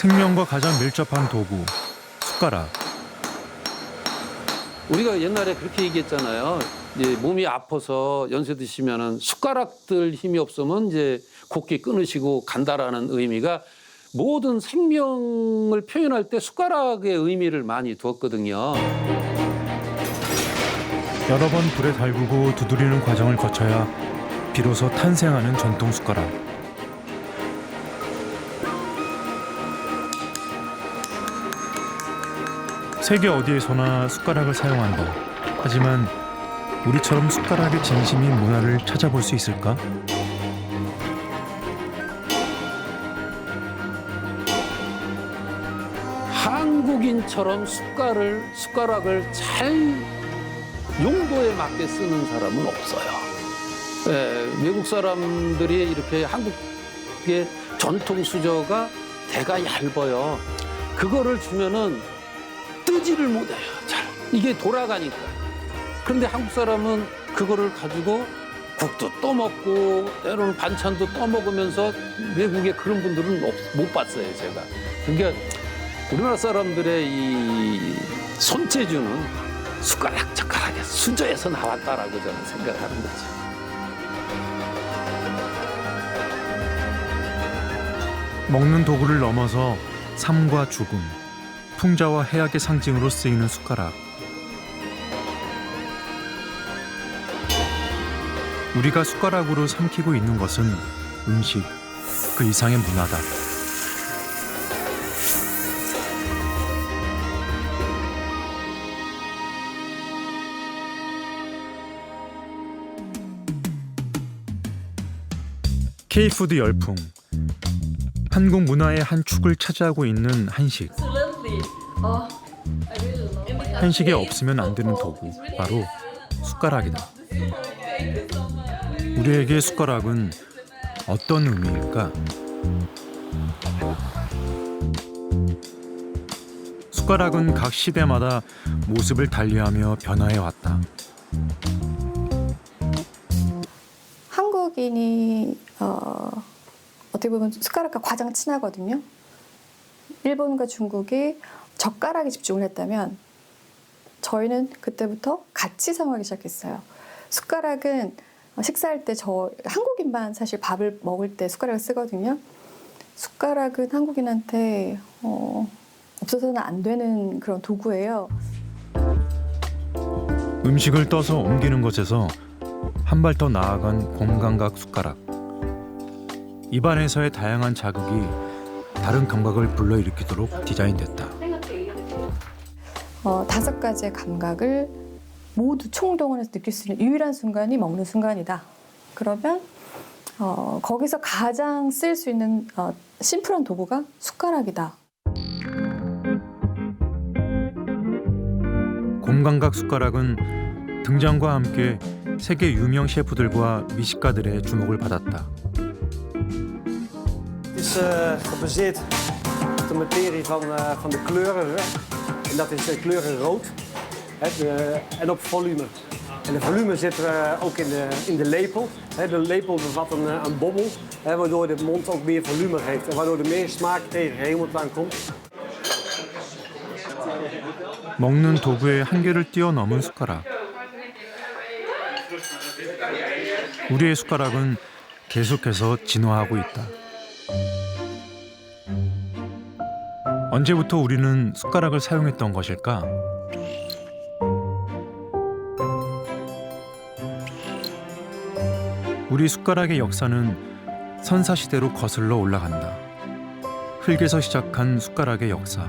생명과 가장 밀접한 도구, 숟가락. 우리가 옛날에 그렇게 얘기했잖아요. 이제 몸이 아파서 연세 드시면은 숟가락들 힘이 없으면 이제 곱게 끊으시고 간다라는 의미가 모든 생명을 표현할 때 숟가락의 의미를 많이 두었거든요. 여러 번 불에 달구고 두드리는 과정을 거쳐야 비로소 탄생하는 전통 숟가락. 세계 어디에서나 숟가락을 사용한다. 하지만 우리처럼 숟가락의 진심인 문화를 찾아볼 수 있을까? 한국인처럼 숟가락을 잘 용도에 맞게 쓰는 사람은 없어요. 외국 사람들이 이렇게 한국의 전통 수저가 대가 얇아요. 그거를 주면은 뜨지를 못해요. 잘 이게 돌아가니까. 그런데 한국 사람은 그거를 가지고 국도 떠먹고 때로는 반찬도 떠먹으면서 외국에 그런 분들은 못 봤어요, 제가. 그러니까 우리나라 사람들의 이 손재주는 숟가락 젓가락에 수저에서 나왔다라고 저는 생각하는 거죠. 먹는 도구를 넘어서 삶과 죽음, 풍자와 해악의 상징으로 쓰이는 숟가락. 우리가 숟가락으로 삼키고 있는 것은 음식, 그 이상의 문화다. K푸드 열풍. 한국 문화의 한 축을 차지하고 있는 한식. 한식에 없으면 안 되는 도구, 바로 숟가락이다. 우리에게 숟가락은 어떤 의미일까? 숟가락은 각 시대마다 모습을 달리하며 변화해왔다. 한국인이 어떻게 보면 숟가락과 가장 친하거든요. 일본과 중국이 젓가락에 집중을 했다면 저희는 그때부터 같이 사용하기 시작했어요. 숟가락은 식사할 때 한국인만 사실 밥을 먹을 때 숟가락을 쓰거든요. 숟가락은 한국인한테 없어서는 안 되는 그런 도구예요. 음식을 떠서 옮기는 것에서 한 발 더 나아간 곰감각 숟가락. 입안에서의 다양한 자극이 다른 감각을 불러일으키도록 디자인됐다. 5가지의 감각을 모두 총동원해서 느낄 수 있는 유일한 순간이 먹는 순간이다. 그러면 거기서 가장 쓸 수 있는 심플한 도구가 숟가락이다. 곰감각 숟가락은 등장과 함께 세계 유명 셰프들과 미식가들의 주목을 받았다. Het is gebaseerd op de materie van de kleuren. En dat is kleuren rood. En op volume. En de volume zit ook in de lepel. De lepel bevat een bobbel, waardoor de mond ook meer volume heeft. En waardoor er meer smaak tegen de hemeltlang komt. 먹는 도구의 한계를 뛰어넘은 숟가락. 우리의 숟가락은 계속해서 진화하고 있다. 언제부터 우리는 숟가락을 사용했던 것일까? 우리 숟가락의 역사는 선사시대로 거슬러 올라간다. 흙에서 시작한 숟가락의 역사.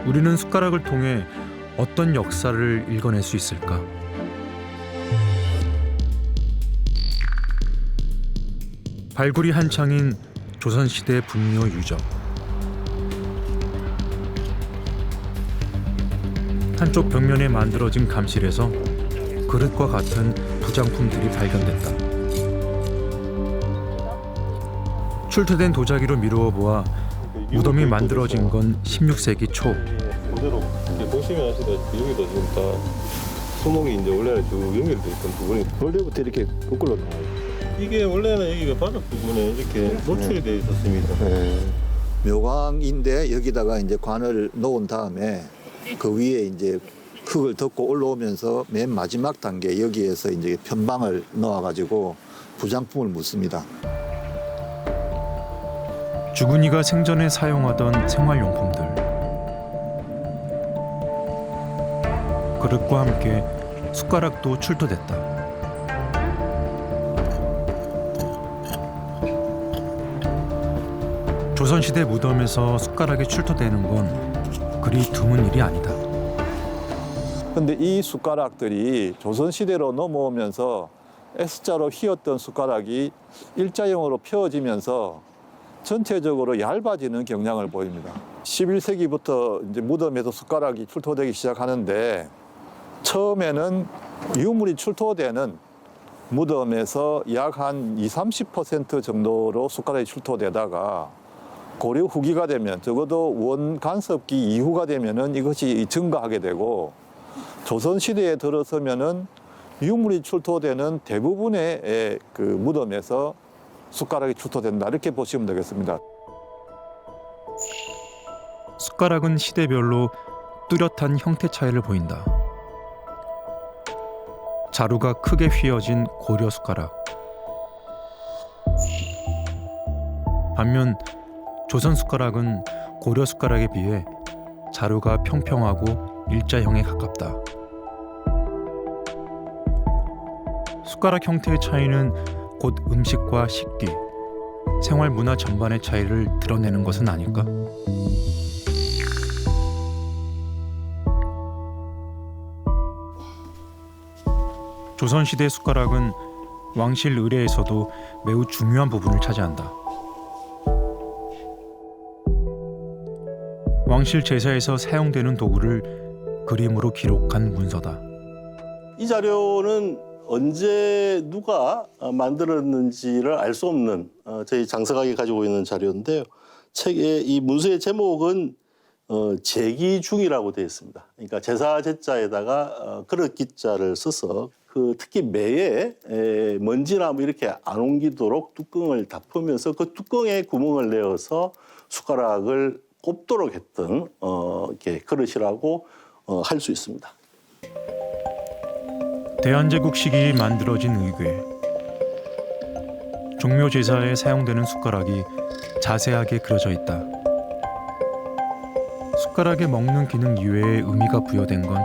우리는 숟가락을 통해 어떤 역사를 읽어낼 수 있을까? 발굴이 한창인 조선시대 분묘 유적. 한쪽 벽면에 만들어진 감실에서 그릇과 같은 부장품들이 발견됐다. 출토된 도자기로 미루어 보아 무덤이 만들어진 건 16세기 초. 그대로 보시면 아시다시피 여기도 지금 다 수목이 이제 원래 쭉 연결돼 있던 부분이 원래부터 이렇게 거꾸로 나와요. 이게 원래는 여기가 바닥 부분에 이렇게 노출이 되어 있었습니다. 묘광인데 여기다가 이제 관을 놓은 다음에 그 위에 이제 흙을 덮고 올라오면서 맨 마지막 단계 여기에서 이제 편방을 넣어가지고 부장품을 묻습니다. 주근이가 생전에 사용하던 생활용품들. 그릇과 함께 숟가락도 출토됐다. 조선시대 무덤에서 숟가락이 출토되는 건 그리 드문 일이 아니다. 근데 이 숟가락들이 조선시대로 넘어오면서 S자로 휘었던 숟가락이 일자형으로 펴지면서 전체적으로 얇아지는 경향을 보입니다. 11세기부터 이제 무덤에서 숟가락이 출토되기 시작하는데 처음에는 유물이 출토되는 무덤에서 약 한 20-30% 정도로 숟가락이 출토되다가 고려 후기가 되면 적어도 원간섭기 이후가 되면은 이것이 증가하게 되고 조선시대에 들어서면은 유물이 출토되는 대부분의 그 무덤에서 숟가락이 출토된다 이렇게 보시면 되겠습니다. 숟가락은 시대별로 뚜렷한 형태 차이를 보인다. 자루가 크게 휘어진 고려 숟가락. 반면 조선 숟가락은 고려 숟가락에 비해 자루가 평평하고 일자형에 가깝다. 숟가락 형태의 차이는 곧 음식과 식기, 생활 문화 전반의 차이를 드러내는 것은 아닐까? 조선시대 숟가락은 왕실 의례에서도 매우 중요한 부분을 차지한다. 왕실 제사에서 사용되는 도구를 그림으로 기록한 문서다. 이 자료는 언제 누가 만들었는지를 알 수 없는 저희 장서각이 가지고 있는 자료인데요. 책의 이 문서의 제목은 제기중이라고 되어 있습니다. 그러니까 제사 제자에다가 그릇 기자를 써서 그 특히 매에 먼지나 뭐 이렇게 안 옮기도록 뚜껑을 덮으면서 그 뚜껑에 구멍을 내어서 숟가락을 꼽도록 했던 이렇게 그릇이라고 할 수 있습니다. 대한제국 시기에 만들어진 의궤. 종묘 제사에 사용되는 숟가락이 자세하게 그려져 있다. 숟가락에 먹는 기능 이외의 의미가 부여된 건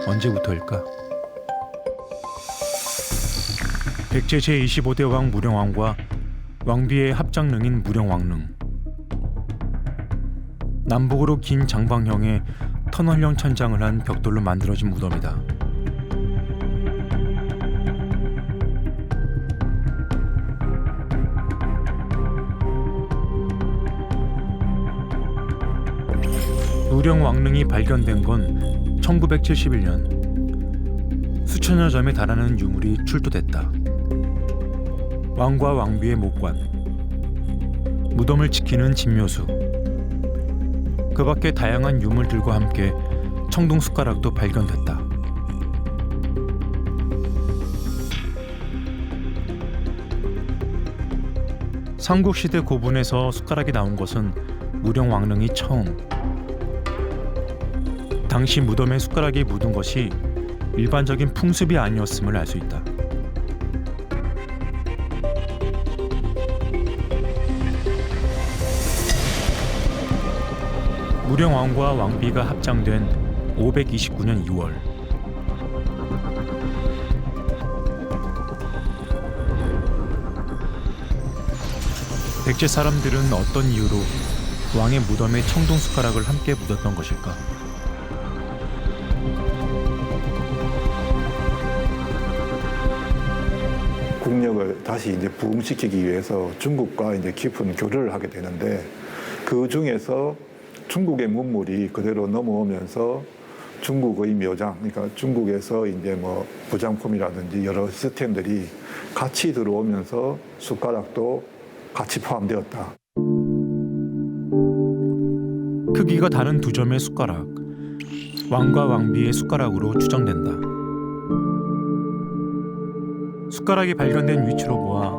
언제부터일까? 백제 제25대 왕 무령왕과 왕비의 합장릉인 무령왕릉. 남북으로 긴 장방형의 터널형 천장을 한 벽돌로 만들어진 무덤이다. 무령왕릉이 발견된 건 1971년. 수천여 점에 달하는 유물이 출토됐다. 왕과 왕비의 목관, 무덤을 지키는 진묘수, 그 밖에 다양한 유물들과 함께 청동 숟가락도 발견됐다. 삼국시대 고분에서 숟가락이 나온 것은 무령왕릉이 처음. 당시 무덤에 숟가락이 묻은 것이 일반적인 풍습이 아니었음을 알 수 있다. 무령왕과 왕비가 합장된 529년 2월, 백제 사람들은 어떤 이유로 왕의 무덤에 청동 숟가락을 함께 묻었던 것일까? 국력을 다시 이제 부흥시키기 위해서 중국과 이제 깊은 교류를 하게 되는데 그 중에서 중국의 문물이 그대로 넘어오면서 중국의 묘장, 그러니까 중국에서 이제 뭐 부장품이라든지 여러 시스템들이 같이 들어오면서 숟가락도 같이 포함되었다. 크기가 다른 두 점의 숟가락, 왕과 왕비의 숟가락으로 추정된다. 숟가락이 발견된 위치로 보아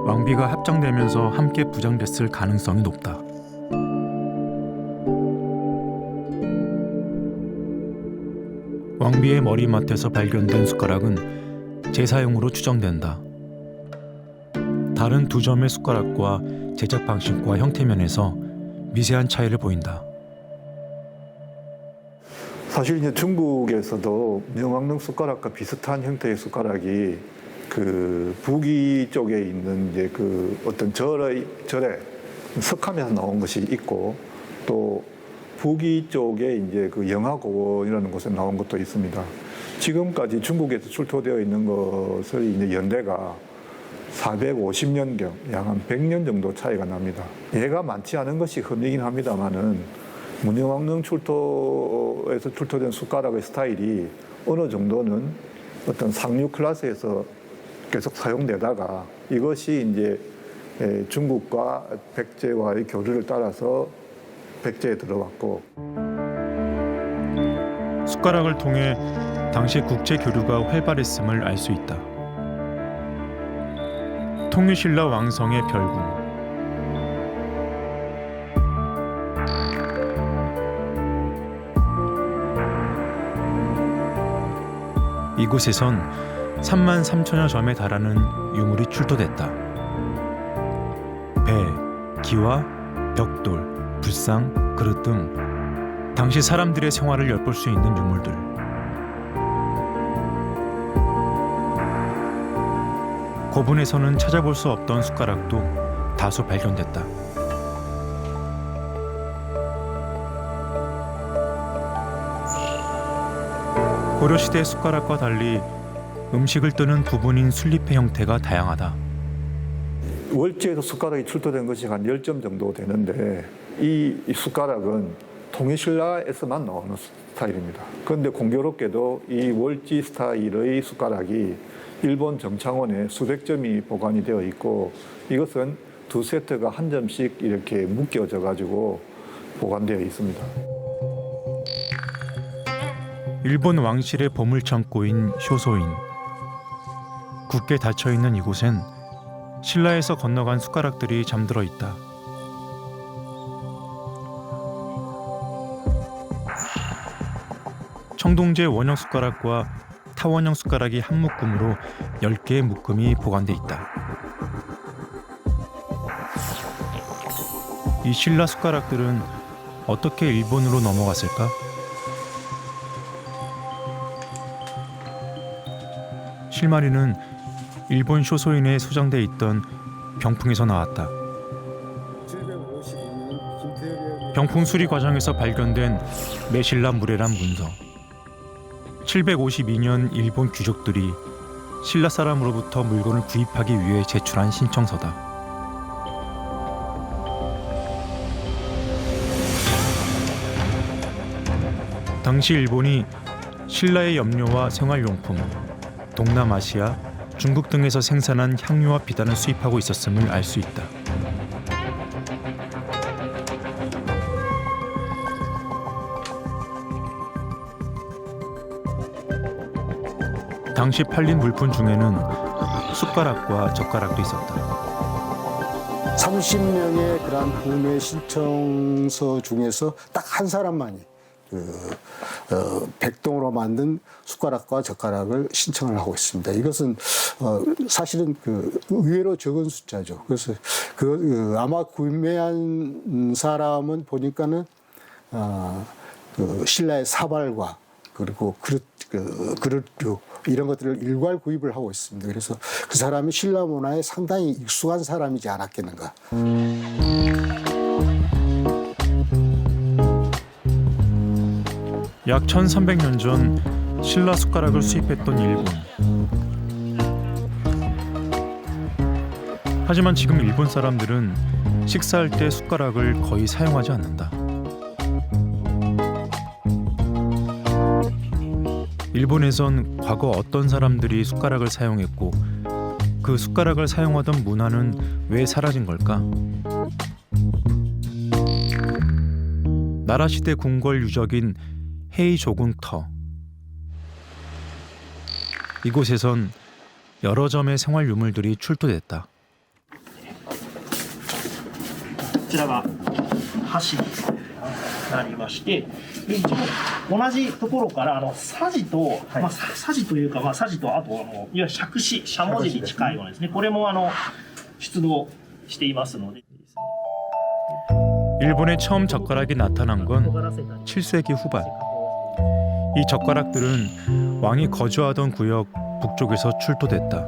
왕비가 합장되면서 함께 부장됐을 가능성이 높다. 왕비의 머리맡에서 발견된 숟가락은 제사용으로 추정된다. 다른 두 점의 숟가락과 제작 방식과 형태면에서 미세한 차이를 보인다. 사실 이제 중국에서도 명왕릉 숟가락과 비슷한 형태의 숟가락이 그 북위 쪽에 있는 이제 그 어떤 절에 석함에서 나온 것이 있고, 또 북위 쪽에 이제 그 영하고원이라는 곳에 나온 것도 있습니다. 지금까지 중국에서 출토되어 있는 것을 이제 연대가 450년경, 약 한 100년 정도 차이가 납니다. 얘가 많지 않은 것이 흠이긴 합니다만은 문영왕릉 출토에서 출토된 숟가락의 스타일이 어느 정도는 어떤 상류 클래스에서 계속 사용되다가 이것이 이제 중국과 백제와의 교류를 따라서 백제에 들어왔고, 숟가락을 통해 당시 국제 교류가 활발했음을 알 수 있다. 통일신라 왕성의 별궁, 이곳에선 3만 3천여 점에 달하는 유물이 출토됐다. 배, 기와, 벽돌, 불상, 그릇 등 당시 사람들의 생활을 엿볼 수 있는 유물들. 고분에서는 찾아볼 수 없던 숟가락도 다수 발견됐다. 고려시대 숟가락과 달리 음식을 뜨는 부분인 술리패 형태가 다양하다. 월지에서 숟가락이 출토된 것이 한 10점 정도 되는데, 이 숟가락은 통일신라에서만 나오는 스타일입니다. 그런데 공교롭게도 이 월지 스타일의 숟가락이 일본 정창원에 수백 점이 보관이 되어 있고, 이것은 두 세트가 한 점씩 이렇게 묶여져 가지고 보관되어 있습니다. 일본 왕실의 보물창고인 쇼소인. 굳게 닫혀있는 이곳엔 신라에서 건너간 숟가락들이 잠들어 있다. 청동제 원형 숟가락과 타원형 숟가락이 한 묶음으로 10개의 묶음이 보관돼 있다. 이 신라 숟가락들은 어떻게 일본으로 넘어갔을까? 실마리는 일본 쇼소인에 소장돼 있던 병풍에서 나왔다. 병풍 수리 과정에서 발견된 메실라 무레란 문서. 752년 일본 귀족들이 신라 사람으로부터 물건을 구입하기 위해 제출한 신청서다. 당시 일본이 신라의 염료와 생활용품, 동남아시아, 중국 등에서 생산한 향료와 비단을 수입하고 있었음을 알 수 있다. 당시 팔린 물품 중에는 숟가락과 젓가락도 있었다. 30명의 그런 구매 신청서 중에서 딱 한 사람만이 백동으로 만든 숟가락과 젓가락을 신청을 하고 있습니다. 이것은 사실은 의외로 적은 숫자죠. 그래서 아마 구매한 사람은 보니까는 신라의 사발과 그리고 그릇류 이런 것들을 일괄 구입을 하고 있습니다. 그래서 그 사람이 신라 문화에 상당히 익숙한 사람이지 않았겠는가. 약 1300년 전 신라 숟가락을 수입했던 일본. 하지만 지금 일본 사람들은 식사할 때 숟가락을 거의 사용하지 않는다. 일본에선 과거 어떤 사람들이 숟가락을 사용했고 그 숟가락을 사용하던 문화는 왜 사라진 걸까? 나라시대 궁궐 유적인 헤이조궁터. 이곳에선 여러 점의 생활 유물들이 출토됐다. こちらが箸になりまして、一応同じところからさじと、さじというか、さじとあといわゆる杓子、しゃもじに近いものですね。これも出土していますので。 일본에 처음 젓가락이 나타난 건 7세기 후반. 이 젓가락들은 왕이 거주하던 구역 북쪽에서 출토됐다.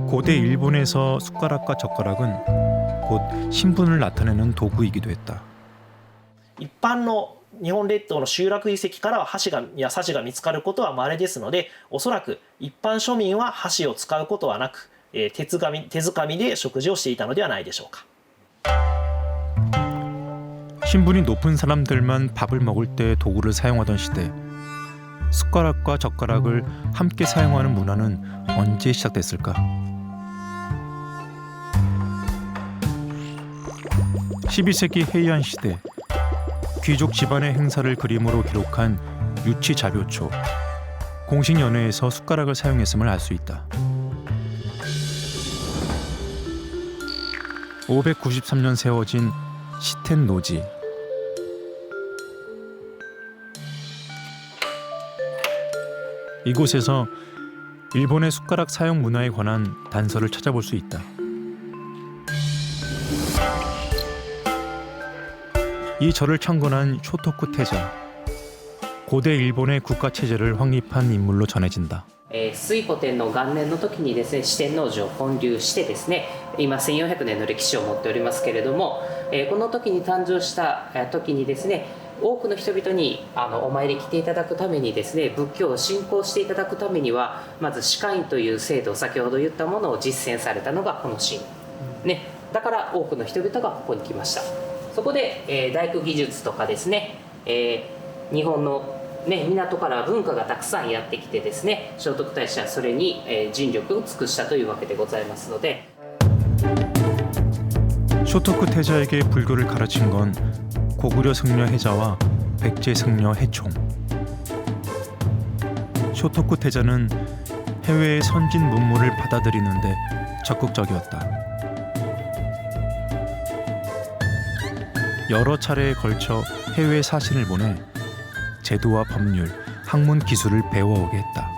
고대 일본에서 숟가락과 젓가락은 곧 신분을 나타내는 도구이기도 했다. 一般の日本列島の集落遺跡からは箸やさじが見つかることは稀ですので、おそらく一般庶民は箸を使うことはなく、手づかみで食事をしていたのではないでしょうか。 신분이 높은 사람들만 밥을 먹을 때 도구를 사용하던 시대, 숟가락과 젓가락을 함께 사용하는 문화는 언제 시작됐을까? 12세기 헤이안 시대, 귀족 집안의 행사를 그림으로 기록한 유치자료초, 공식 연회에서 숟가락을 사용했음을 알 수 있다. 593년 세워진 시텐 노지. 이곳에서 일본의 숟가락 사용 문화에 관한 단서를 찾아볼 수 있다. 이 절을 창건한 쇼토쿠 태자. 고대 일본의 국가 체제를 확립한 인물로 전해진다. 推古天皇元年の時にですね、四天王寺を建立してですね、今1400年の歴史を持っておりますけれども、この時に誕生した時にですね、多くの人々にお参り来ていただくためにですね、仏教を信仰していただくためには、まず歯科院という制度、先ほど言ったものを実践されたのがこの神、ね、だから多くの人々がここに来ました。そこで、大工技術とかですね、日本の港から文化がたくさんやってきてですね、聖徳太子はそれに尽力を尽くしたというわけでございますので。 쇼토쿠 태자에게 불교를 가르친 건 고구려 승려 해자와 백제 승려 해총. 쇼토쿠 태자는 해외의 선진 문물을 받아들이는데 적극적이었다. 여러 차례에 걸쳐 해외 사신을 보내 제도와 법률, 학문 기술을 배워오게 했다.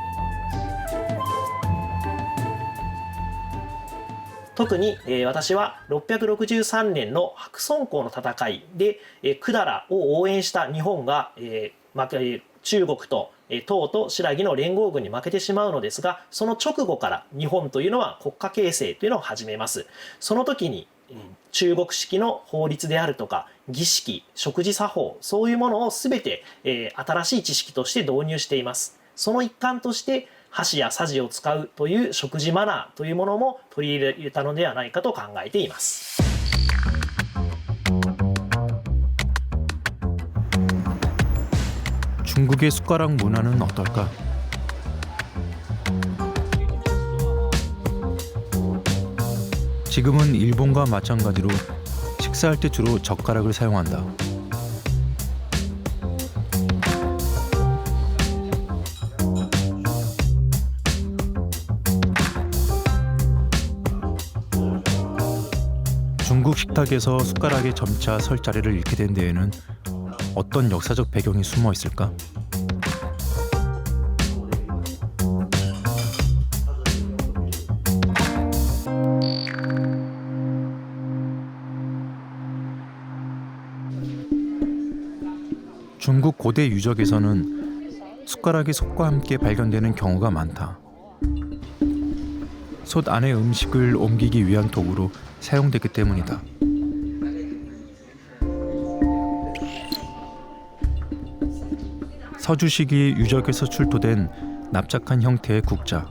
特に、私は663年の白村江の戦いで、百済を応援した日本が、中国と唐と新羅の連合軍に負けてしまうのですが、その直後から日本というのは国家形成というのを始めます。その時に中国式の法律であるとか儀式、食事作法、そういうものを全て、新しい知識として導入しています。その一環として箸やさじを使うという食事マナーというものも取り入れたのではないかと考えています。 중국의 숟가락 문화는 어떨까? 지금은 일본과 마찬가지로 식사할 때 주로 젓가락을 사용한다. 중국 식탁에서 숟가락이 점차 설 자리를 잃게 된 데에는 어떤 역사적 배경이 숨어 있을까? 중국 고대 유적에서는 숟가락이 솥과 함께 발견되는 경우가 많다. 솥 안에 음식을 옮기기 위한 도구로 사용되기 때문이다. 서주시기 유적에서 출토된 납작한 형태의 국자.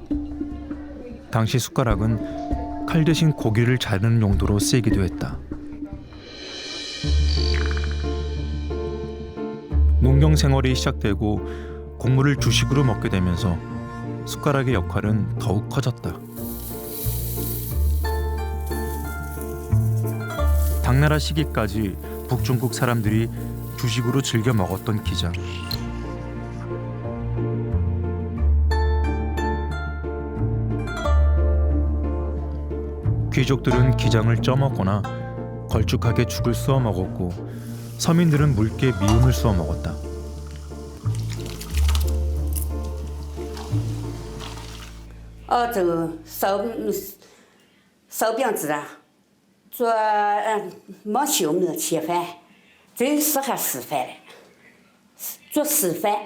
당시 숟가락은 칼 대신 고기를 자르는 용도로 쓰이기도 했다. 농경 생활이 시작되고 곡물을 주식으로 먹게 되면서 숟가락의 역할은 더욱 커졌다. 당나라 시기까지 북중국 사람들이 주식으로 즐겨 먹었던 기장. 귀족들은 기장을 쪄먹거나 걸쭉하게 죽을 쑤어 먹었고 서민들은 묽게 미음을 쑤어 먹었다.这个烧饼子啊，做没小米的切饭，最适合吃饭了，做稀饭。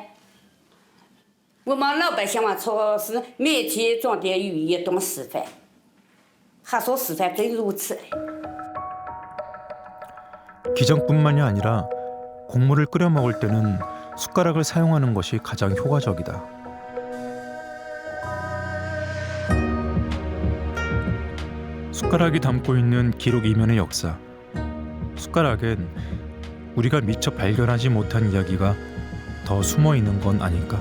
我们老百姓嘛，超市每天装点鱼一顿稀饭，还说稀饭最如此嘞。 기장뿐만이 아니라 곡물을 끓여 먹을 때는 숟가락을 사용하는 것이 가장 효과적이다. 숟가락이 담고 있는 기록 이면의 역사. 숟가락엔 우리가 미처 발견하지 못한 이야기가 더 숨어 있는 건 아닐까?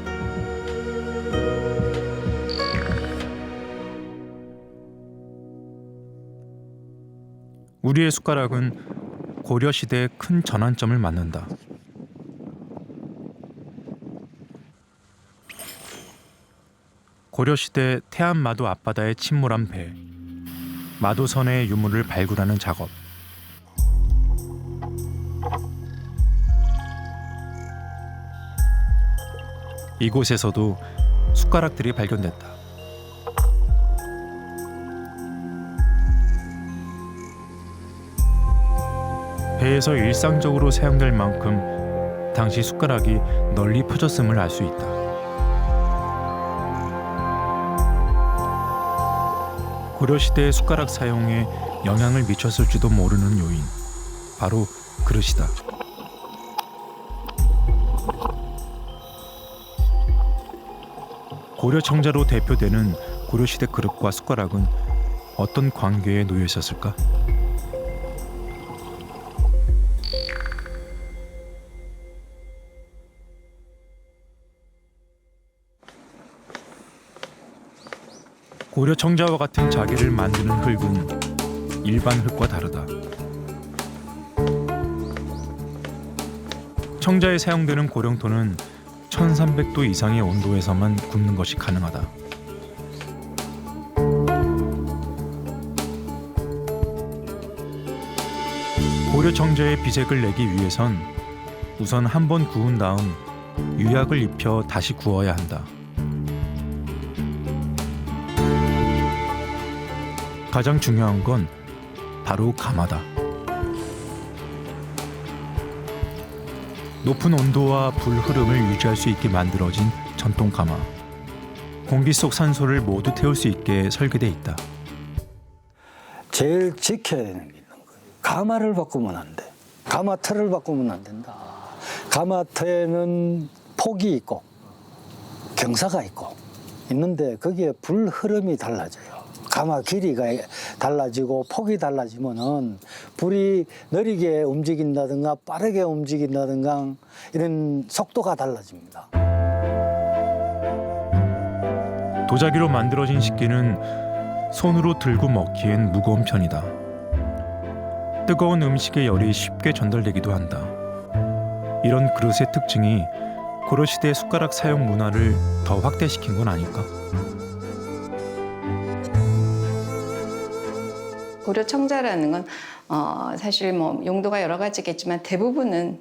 우리의 숟가락은 고려 시대의 큰 전환점을 맞는다. 고려 시대 태안 마도 앞바다에 침몰한 배, 마도선의 유물을 발굴하는 작업. 이곳에서도 숟가락들이 발견됐다. 배에서 일상적으로 사용될 만큼 당시 숟가락이 널리 퍼졌음을 알 수 있다. 고려시대의 숟가락 사용에 영향을 미쳤을지도 모르는 요인, 바로 그릇이다. 고려 청자로 대표되는 고려시대 그릇과 숟가락은 어떤 관계에 놓여 있었을까? 고려 청자와 같은 자개를 만드는 흙은 일반 흙과 다르다. 청자에 사용되는 고령토는 1300도 이상의 온도에서만 굽는 것이 가능하다. 고려 청자의 비색을 내기 위해선 우선 한 번 구운 다음 유약을 입혀 다시 구워야 한다. 가장 중요한 건 바로 가마다. 높은 온도와 불 흐름을 유지할 수 있게 만들어진 전통 가마. 공기 속 산소를 모두 태울 수 있게 설계돼 있다. 제일 지켜야 되는 게 있는 거예요. 가마를 바꾸면 안 돼. 가마틀을 바꾸면 안 된다. 가마틀에는 폭이 있고 경사가 있고 있는데 거기에 불 흐름이 달라져요. 가마 길이가 달라지고 폭이 달라지면은 불이 느리게 움직인다든가 빠르게 움직인다든가 이런 속도가 달라집니다. 도자기로 만들어진 식기는 손으로 들고 먹기엔 무거운 편이다. 뜨거운 음식의 열이 쉽게 전달되기도 한다. 이런 그릇의 특징이 고려시대 숟가락 사용 문화를 더 확대시킨 건 아닐까? 고려 청자라는 건 사실 뭐 용도가 여러 가지겠지만 대부분은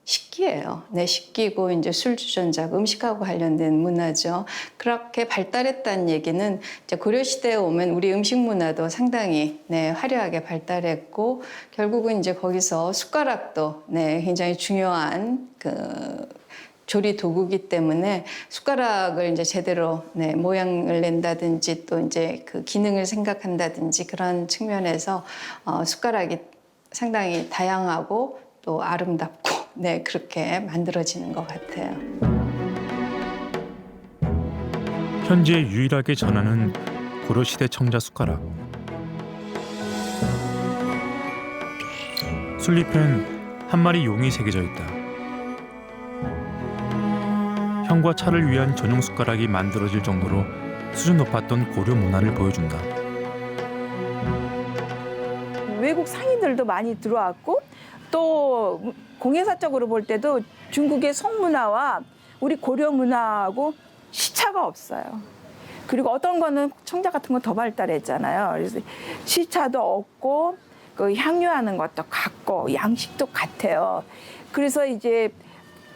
식기예요. 네, 식기고 이제 술주전자고 음식하고 관련된 문화죠. 그렇게 발달했다는 얘기는 이제 고려 시대에 오면 우리 음식 문화도 상당히 화려하게 발달했고 결국은 이제 거기서 숟가락도 굉장히 중요한 조리 도구이기 때문에 숟가락을 이제 제대로 모양을 낸다든지 또 이제 그 기능을 생각한다든지 그런 측면에서 숟가락이 상당히 다양하고 또 아름답고 그렇게 만들어지는 것 같아요. 현재 유일하게 전하는 고려시대 청자 숟가락. 술립엔 한 마리 용이 새겨져 있다. 형과 차를 위한 전용 숟가락이 만들어질 정도로 수준 높았던 고려 문화를 보여준다. 외국 상인들도 많이 들어왔고 또 공예사적으로 볼 때도 중국의 송문화와 우리 고려 문화하고 시차가 없어요. 그리고 어떤 거는 청자 같은 건 더 발달했잖아요. 그래서 시차도 없고 그 향유하는 것도 같고 양식도 같아요. 그래서 이제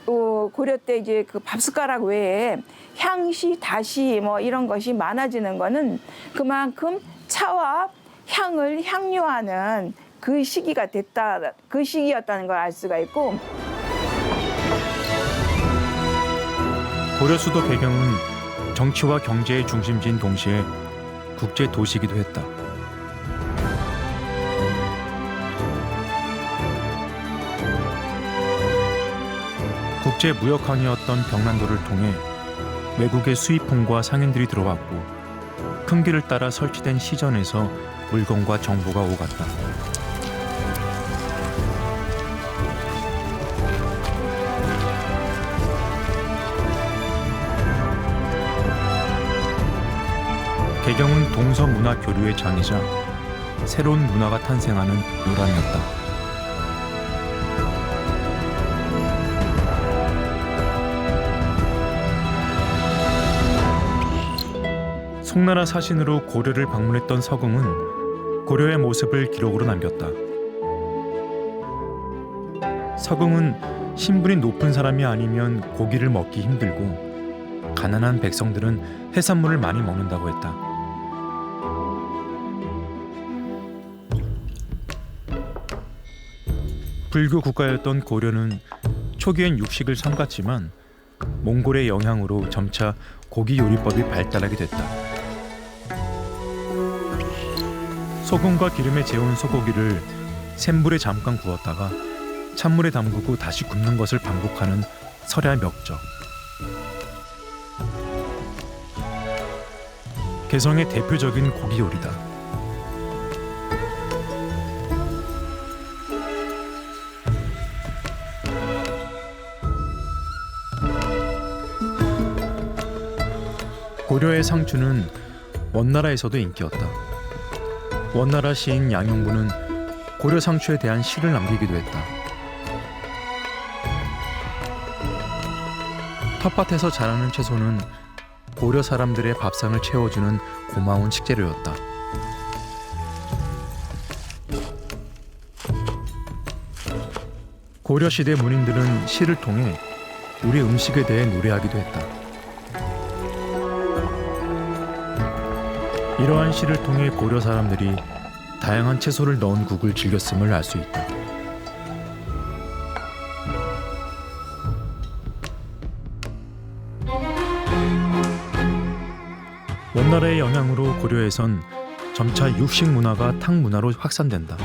고려 때 이제 그 밥숟가락 외에 향시, 다시 뭐 이런 것이 많아지는 거는 그만큼 차와 향을 향유하는 그 시기가 됐다, 그 시기였다는 걸 알 수가 있고. 고려 수도 개경은 정치와 경제의 중심지인 동시에 국제 도시이기도 했다. 국제 무역항이었던 병란도를 통해 외국의 수입품과 상인들이 들어왔고 큰 길을 따라 설치된 시전에서 물건과 정보가 오갔다. 개경은 동서 문화 교류의 장이자 새로운 문화가 탄생하는 요람이었다. 송나라 사신으로 고려를 방문했던 서궁은 고려의 모습을 기록으로 남겼다. 서궁은 신분이 높은 사람이 아니면 고기를 먹기 힘들고 가난한 백성들은 해산물을 많이 먹는다고 했다. 불교 국가였던 고려는 초기엔 육식을 삼갔지만 몽골의 영향으로 점차 고기 요리법이 발달하게 됐다. 소금과 기름에 재운 소고기를 센불에 잠깐 구웠다가 찬물에 담그고 다시 굽는 것을 반복하는 설야 멱적. 개성의 대표적인 고기 요리다. 고려의 상추는 원나라에서도 인기였다. 원나라 시인 양용구는 고려 상추에 대한 시를 남기기도 했다. 텃밭에서 자라는 채소는 고려 사람들의 밥상을 채워주는 고마운 식재료였다. 고려 시대 문인들은 시를 통해 우리 음식에 대해 노래하기도 했다. 이러한 시를 통해 고려 사람들이 다양한 채소를 넣은 국을 즐겼음을 알 수 있다. 원나라의 영향으로 고려에선 점차 육식 문화가 탕 문화로 확산된다.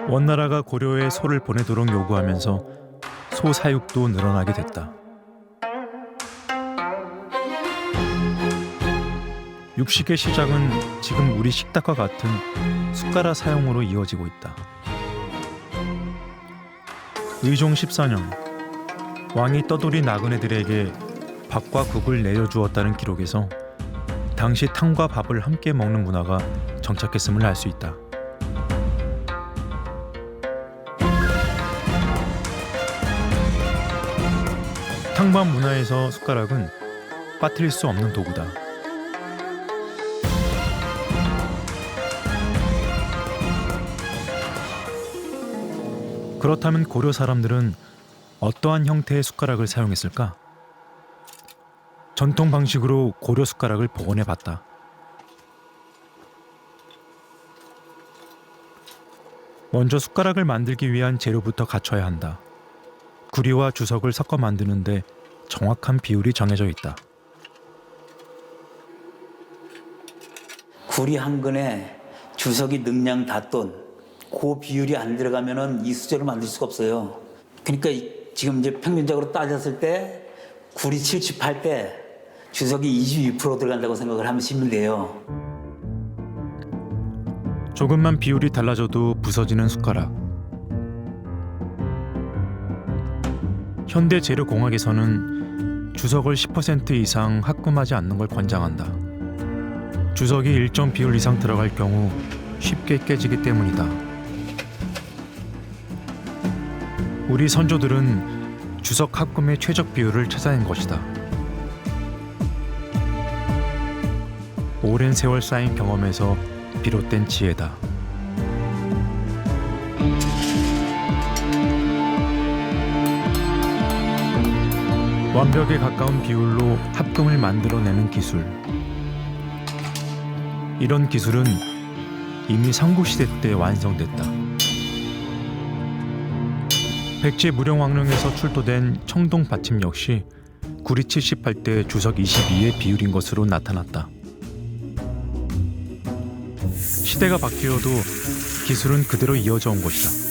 원나라가 고려에 소를 보내도록 요구하면서 소 사육도 늘어나게 됐다. 육식의 시작은 지금 우리 식탁과 같은 숟가락 사용으로 이어지고 있다. 의종 14년, 왕이 떠돌이 나그네들에게 밥과 국을 내려주었다는 기록에서 당시 탕과 밥을 함께 먹는 문화가 정착했음을 알 수 있다. 탕밥 문화에서 숟가락은 빠뜨릴 수 없는 도구다. 그렇다면 고려 사람들은 어떠한 형태의 숟가락을 사용했을까? 전통 방식으로 고려 숟가락을 복원해 봤다. 먼저 숟가락을 만들기 위한 재료부터 갖춰야 한다. 구리와 주석을 섞어 만드는데 정확한 비율이 정해져 있다. 구리 한 근에 주석이 능량 닷돈 그 비율이 안 들어가면은 이 수저를 만들 수가 없어요. 그러니까 지금 이제 평균적으로 따졌을 때 구리 70할 때 주석이 22% 들어간다고 생각을 하시면 돼요. 조금만 비율이 달라져도 부서지는 숟가락. 현대 재료공학에서는 주석을 10% 이상 합금하지 않는 걸 권장한다. 주석이 일정 비율 이상 들어갈 경우 쉽게 깨지기 때문이다. 우리 선조들은 주석 합금의 최적 비율을 찾아낸 것이다. 오랜 세월 쌓인 경험에서 비롯된 지혜다. 완벽에 가까운 비율로 합금을 만들어내는 기술. 이런 기술은 이미 삼국시대 때 완성됐다. 백제 무령왕릉에서 출토된 청동 받침 역시 구리 78대 주석 22의 비율인 것으로 나타났다. 시대가 바뀌어도 기술은 그대로 이어져 온 것이다.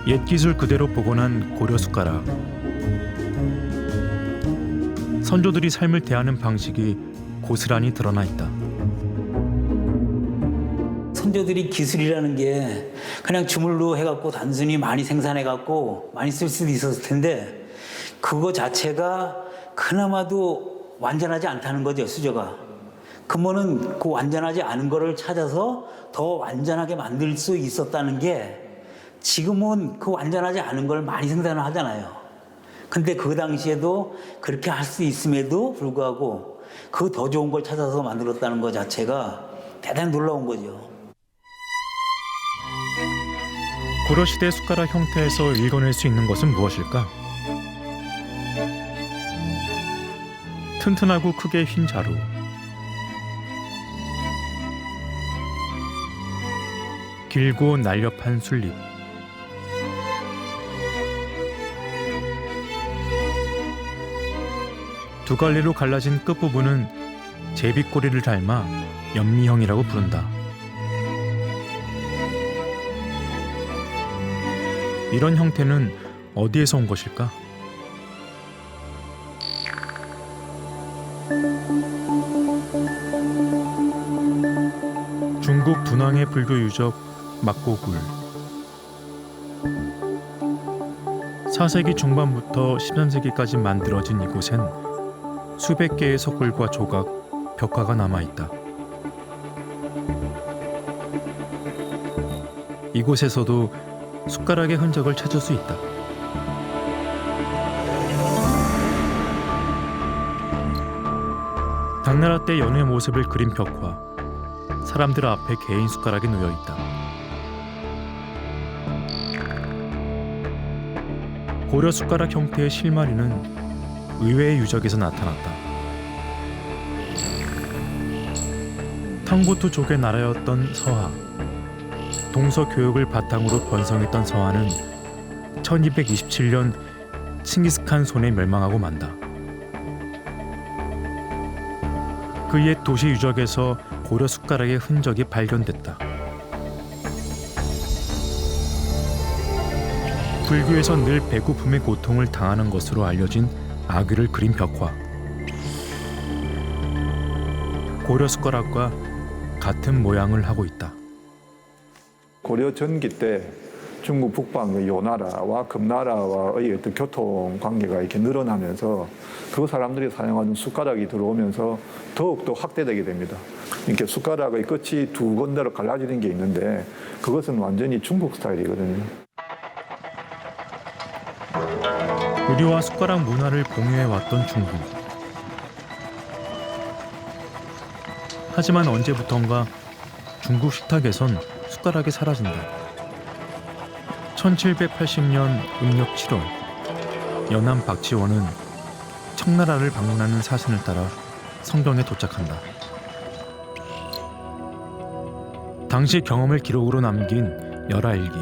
옛 기술 그대로 복원한 고려 숟가락. 선조들이 삶을 대하는 방식이 고스란히 드러나 있다. 선조들이 기술이라는 게 그냥 주물로 해갖고 단순히 많이 생산해갖고 많이 쓸 수도 있었을 텐데 그거 자체가 그나마도 완전하지 않다는 거죠, 수저가. 그러면은 그 완전하지 않은 거를 찾아서 더 완전하게 만들 수 있었다는 게 지금은 그 완전하지 않은 걸 많이 생산을 하잖아요. 근데 그 당시에도 그렇게 할 수 있음에도 불구하고 그 더 좋은 걸 찾아서 만들었다는 것 자체가 대단히 놀라운 거죠. 고려시대 숟가락 형태에서 읽어낼 수 있는 것은 무엇일까? 튼튼하고 크게 휜 자루, 길고 날렵한 술립, 두 갈래로 갈라진 끝부분은 제비꼬리를 닮아 연미형이라고 부른다. 이런 형태는 어디에서 온 것일까? 중국 둔왕의 불교 유적 막고굴. 4세기 중반부터 13세기까지 만들어진 이곳엔 수백 개의 석굴과 조각, 벽화가 남아있다. 이곳에서도 숟가락의 흔적을 찾을 수 있다. 당나라 때 연의 모습을 그린 벽화. 사람들 앞에 개인 숟가락이 놓여 있다. 고려 숟가락 형태의 실마리는 의외의 유적에서 나타났다. 탕부투족의 나라였던 서하. 동서 교육을 바탕으로 번성했던 서하는 1227년 칭기스칸 손에 멸망하고 만다. 그 옛 도시 유적에서 고려 숟가락의 흔적이 발견됐다. 불교에서 늘 배고픔의 고통을 당하는 것으로 알려진 아귀를 그린 벽화. 고려 숟가락과 같은 모양을 하고 있다. 고려 전기 때 중국 북방 요나라와 금나라와의 어떤 교통 관계가 이렇게 늘어나면서 그 사람들이 사용하는 숟가락이 들어오면서 더욱더 확대되게 됩니다. 이렇게 숟가락의 끝이 두 군데로 갈라지는 게 있는데 그것은 완전히 중국 스타일이거든요. 우리와 숟가락 문화를 공유해왔던 중국. 하지만 언제부턴가 중국 식탁에선 숟가락이 사라진다. 1780년 음력 7월, 연암 박지원은 청나라를 방문하는 사신을 따라 성경에 도착한다. 당시 경험을 기록으로 남긴 열하일기.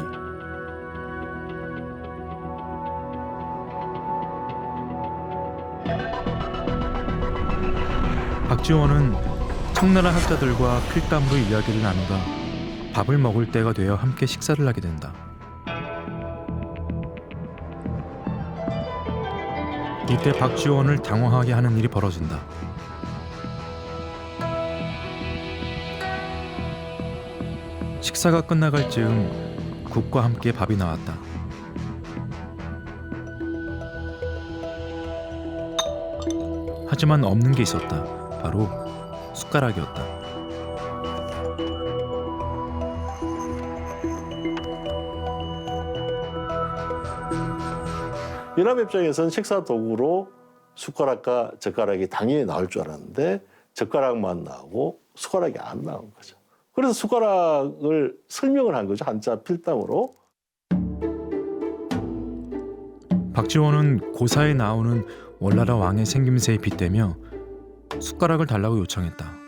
박지원은 청나라 학자들과 필담으로 이야기를 나누다 밥을 먹을 때가 되어 함께 식사를 하게 된다. 이때 박지원을 당황하게 하는 일이 벌어진다. 식사가 끝나갈 즈음 국과 함께 밥이 나왔다. 하지만 없는 게 있었다. 바로 숟가락이었다. 미남 입장에서는 식사 도구로 숟가락과 젓가락이 당연히 나올 줄 알았는데 젓가락만 나오고 숟가락이 안 나온 거죠. 그래서 숟가락을 설명을 한 거죠. 한자 필담으로. 박지원은 고사에 나오는 월나라 왕의 생김새에 빗대며 숟가락을 달라고 요청했다.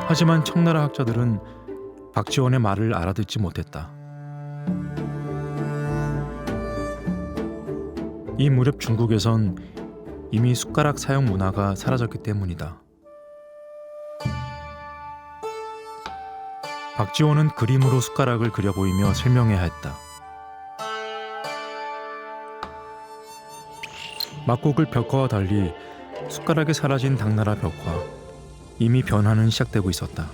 하지만 청나라 학자들은 박지원의 말을 알아듣지 못했다. 이 무렵 중국에선 이미 숟가락 사용 문화가 사라졌기 때문이다. 박지원은 그림으로 숟가락을 그려 보이며 설명해야 했다. 막국을 벽화와 달리 숟가락이 사라진 당나라 벽화, 이미 변화는 시작되고 있었다.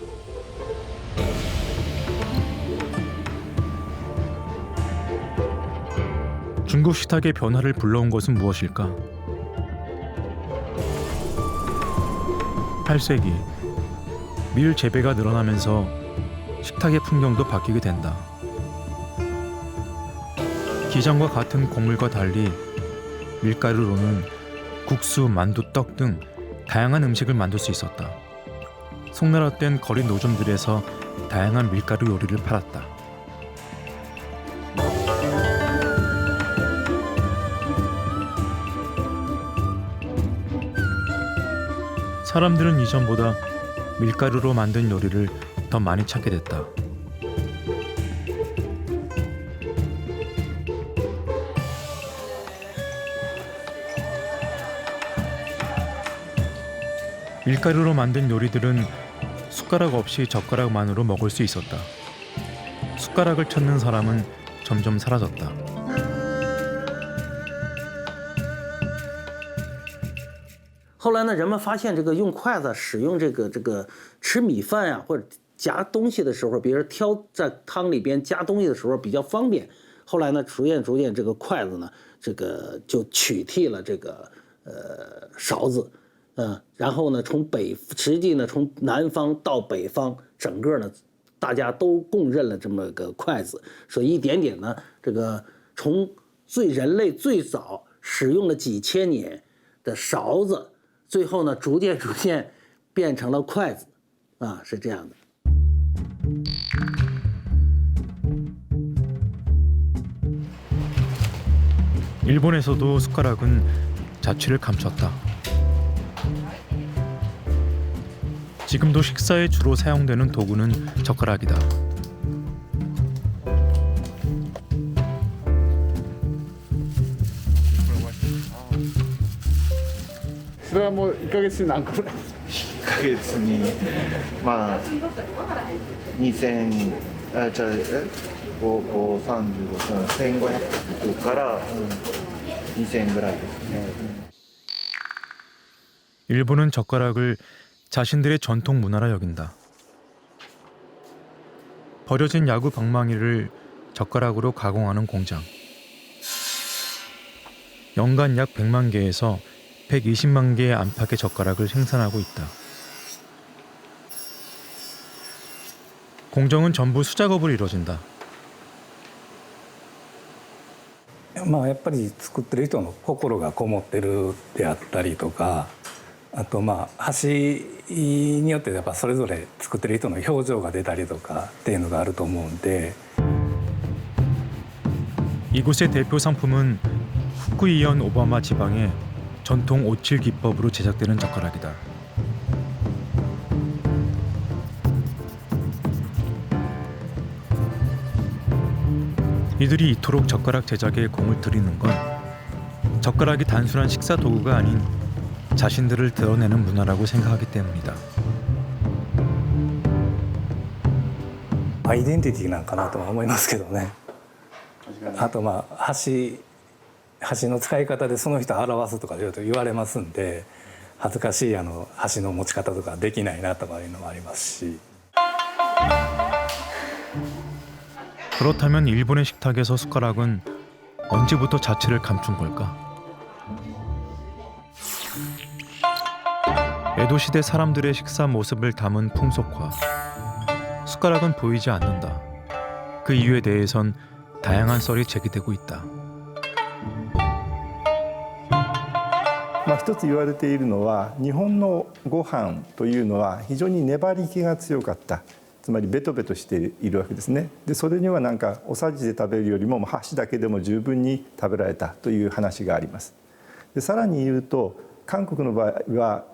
중국 식탁의 변화를 불러온 것은 무엇일까? 8세기, 밀 재배가 늘어나면서 식탁의 풍경도 바뀌게 된다. 기장과 같은 곡물과 달리 밀가루로는 국수, 만두, 떡 등 다양한 음식을 만들 수 있었다. 송나라 땐 거리 노점들에서 다양한 밀가루 요리를 팔았다. 사람들은 이전보다 밀가루로 만든 요리를 더 많이 찾게 됐다. 밀가루로 만든 요리들은 숟가락 없이 젓가락만으로 먹을 수 있었다. 숟가락을 찾는 사람은 점점 사라졌다.后来呢，人们发现这个用筷子使用这个吃米饭呀、或者夹东西的时候，比如挑在汤里边夹东西的时候比较方便。后来呢，逐渐这个筷子呢，这个就取替了这个勺子，然后呢，实际呢从南方到北方，整个呢大家都共认了这么个筷子，所以一点点呢，这个从人类最早使用了几千年的勺子。最后呢，逐渐变成了筷子，是这样的。 일본에서도 숟가락은 자취를 감췄다. 지금도 식사에 주로 사용되는 도구는 젓가락이다. それはもう1ヶ月に何個ぐらい1ヶ月にまあ2000じゃあ1500から2000ぐらいですね。 일본은 젓가락을 자신들의 전통 문화라 여긴다. 버려진 야구 방망이를 젓가락으로 가공하는 공장. 연간 약 100만 개에서 120만 개의 안팎의 젓가락을 생산하고 있다. 공정은 전부 수작업으로 이루어진다. まあやっぱり作ってる人の心がこもってるであったりとか、あとまあ箸によってやっぱそれぞれ作ってる人の表情が出たりとかっていうのがあると思うんで。 이곳의 대표 상품은 후쿠이현 오바마 지방의 전통 오칠 기법으로 제작되는 젓가락이다. 이들이 이토록 젓가락 제작에 공을 들이는 건 젓가락이 단순한 식사 도구가 아닌 자신들을 드러내는 문화라고 생각하기 때문이다. アイデンティティなんかなとは思いますけどね。あとまあ箸の使い方でその人を表すとか言われますんで、恥ずかしい箸の持ち方とかできないなとかいうのもありますし。 그렇다면 일본의 식탁에서 숟가락은 언제부터 자취를 감춘 걸까? 에도 시대 사람들의 식사 모습을 담은 풍속화. 숟가락은 보이지 않는다. 그 이유에 대해선 다양한 썰이 제기되고 있다. 一つ言われているのは日本のご飯というのは非常に粘り気が強かった。つまりベトベトしているわけですね。でそれにはなんかおさじで食べるよりも箸だけでも十分に食べられたという話があります。でさらに言うと韓国の場合は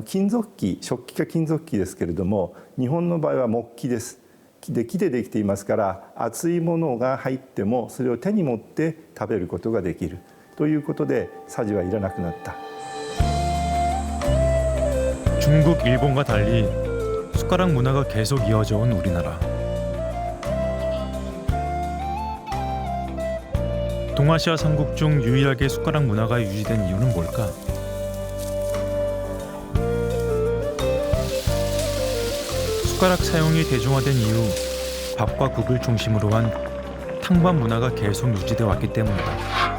金属器、食器が金属器ですけれども、日本の場合は木器です。で木でできていますから、熱いものが入ってもそれを手に持って食べることができるということでさじはいらなくなった。 중국, 일본과 달리 숟가락 문화가 계속 이어져 온 우리나라. 동아시아 삼국 중 유일하게 숟가락 문화가 유지된 이유는 뭘까? 숟가락 사용이 대중화된 이후 밥과 국을 중심으로 한 탕밥 문화가 계속 유지돼 왔기 때문이다.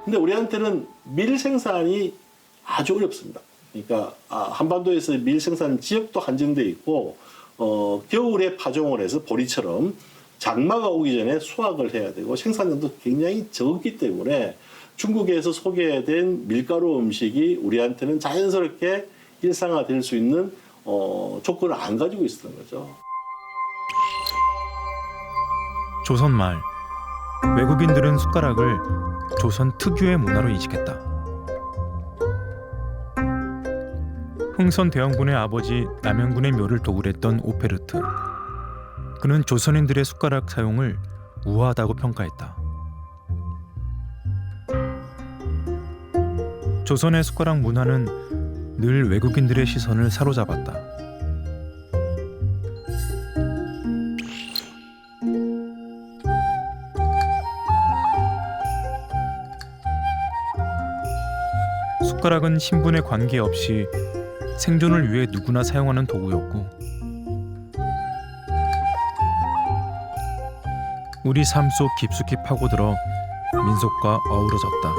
근데 우리한테는 밀 생산이 아주 어렵습니다. 그러니까 한반도에서 밀 생산 지역도 한정돼 있고 겨울에 파종을 해서 보리처럼 장마가 오기 전에 수확을 해야 되고 생산량도 굉장히 적기 때문에 중국에서 소개된 밀가루 음식이 우리한테는 자연스럽게 일상화될 수 있는 조건을 안 가지고 있었던 거죠. 조선 말 외국인들은 숟가락을 조선 특유의 문화로 인식했다. 흥선 대원군의 아버지 남영군의 묘를 도굴 했던 오페르트. 그는 조선인들의 숟가락 사용을 우아하다고 평가했다. 조선의 숟가락 문화는 늘 외국인들의 시선을 사로잡았다. 숟가락은 신분에 관계없이 생존을 위해 누구나 사용하는 도구였고 우리 삶 속 깊숙이 파고들어 민속과 어우러졌다.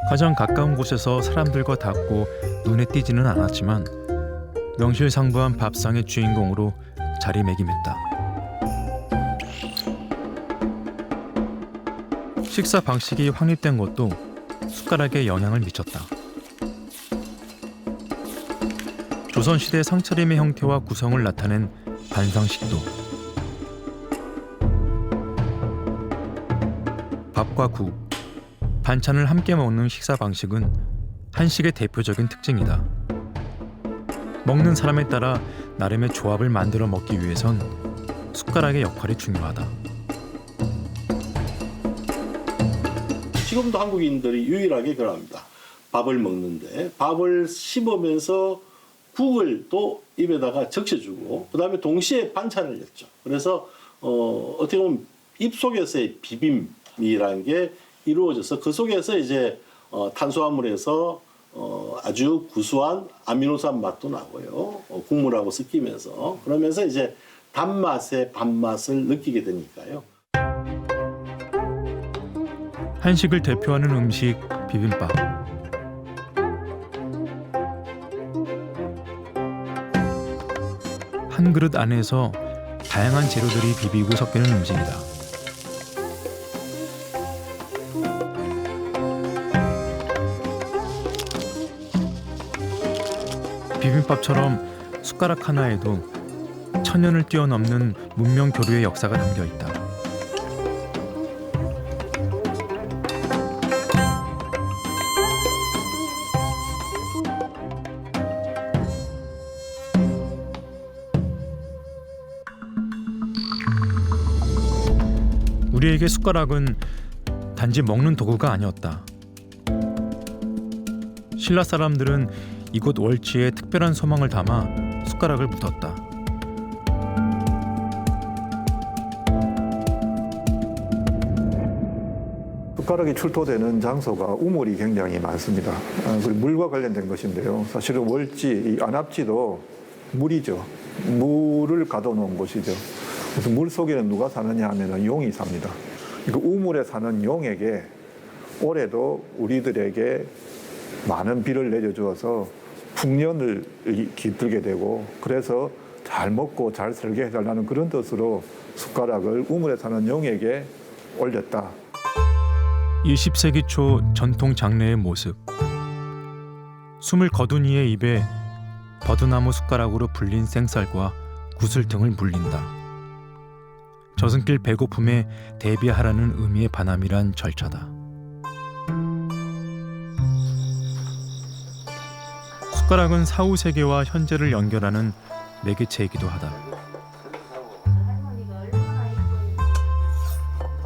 가장 가까운 곳에서 사람들과 닿고 눈에 띄지는 않았지만 명실상부한 밥상의 주인공으로 자리매김했다. 식사 방식이 확립된 것도 숟가락에 영향을 미쳤다. 조선시대 상차림의 형태와 구성을 나타낸 반상식도 밥과 국, 반찬을 함께 먹는 식사 방식은 한식의 대표적인 특징이다. 먹는 사람에 따라 나름의 조합을 만들어 먹기 위해선 숟가락의 역할이 중요하다. 지금도 한국인들이 유일하게 그럽니다. 밥을 먹는데 밥을 씹으면서 국을 또 입에다가 적셔주고 그 다음에 동시에 반찬을 냈죠. 그래서 어떻게 보면 입속에서의 비빔이라는 게 이루어져서 그 속에서 이제 탄수화물에서 아주 구수한 아미노산 맛도 나고요. 국물하고 섞이면서 그러면서 이제 단맛의 밥맛을 느끼게 되니까요. 한식을 대표하는 음식 비빔밥. 한 그릇 안에서 다양한 재료들이 비비고 섞이는 음식이다. 비빔밥처럼 숟가락 하나에도 천년을 뛰어넘는 문명 교류의 역사가 담겨 있다. 우리에게 숟가락은 단지 먹는 도구가 아니었다. 신라 사람들은 이곳 월지에 특별한 소망을 담아 숟가락을 묻었다. 숟가락이 출토되는 장소가 우물이 굉장히 많습니다. 그리고 물과 관련된 것인데요. 사실은 월지, 이 안압지도 물이죠. 물을 가둬놓은 곳이죠. 그래서 물 속에는 누가 사느냐 하면 용이 삽니다. 그 우물에 사는 용에게 올해도 우리들에게 많은 비를 내려주어서 풍년을 깃들게 되고 그래서 잘 먹고 잘 살게 해달라는 그런 뜻으로 숟가락을 우물에 사는 용에게 올렸다. 20세기 초 전통 장례의 모습. 숨을 거둔 이의 입에 버드나무 숟가락으로 불린 생쌀과 구슬 등을 물린다. 저승길 배고픔에 대비하라는 의미의 반함이란 절차다. 숟가락은 사후 세계와 현재를 연결하는 매개체이기도 하다.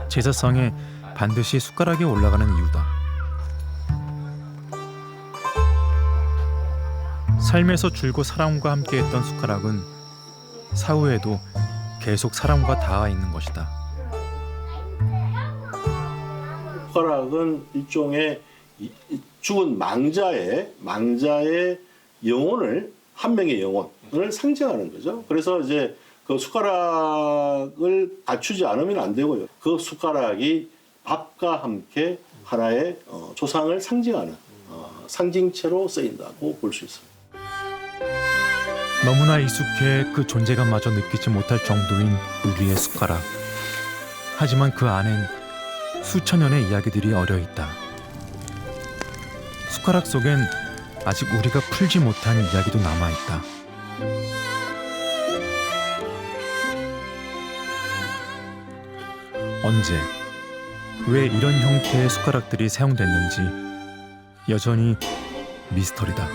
제사상에 반드시 숟가락이 올라가는 이유다. 삶에서 줄곧 사람과 함께했던 숟가락은 사후에도 계속 사람과 닿아 있는 것이다. 숟가락은 일종의 죽은 망자의 영혼을, 한 명의 영혼을 상징하는 거죠. 그래서 이제 그 숟가락을 갖추지 않으면 안 되고요. 그 숟가락이 밥과 함께 하나의 조상을 상징하는 상징체로 쓰인다고 볼 수 있습니다. 너무나 익숙해 그 존재감마저 느끼지 못할 정도인 우리의 숟가락. 하지만 그 안엔 수천 년의 이야기들이 어려 있다. 숟가락 속엔 아직 우리가 풀지 못한 이야기도 남아 있다. 언제, 왜 이런 형태의 숟가락들이 사용됐는지 여전히 미스터리다.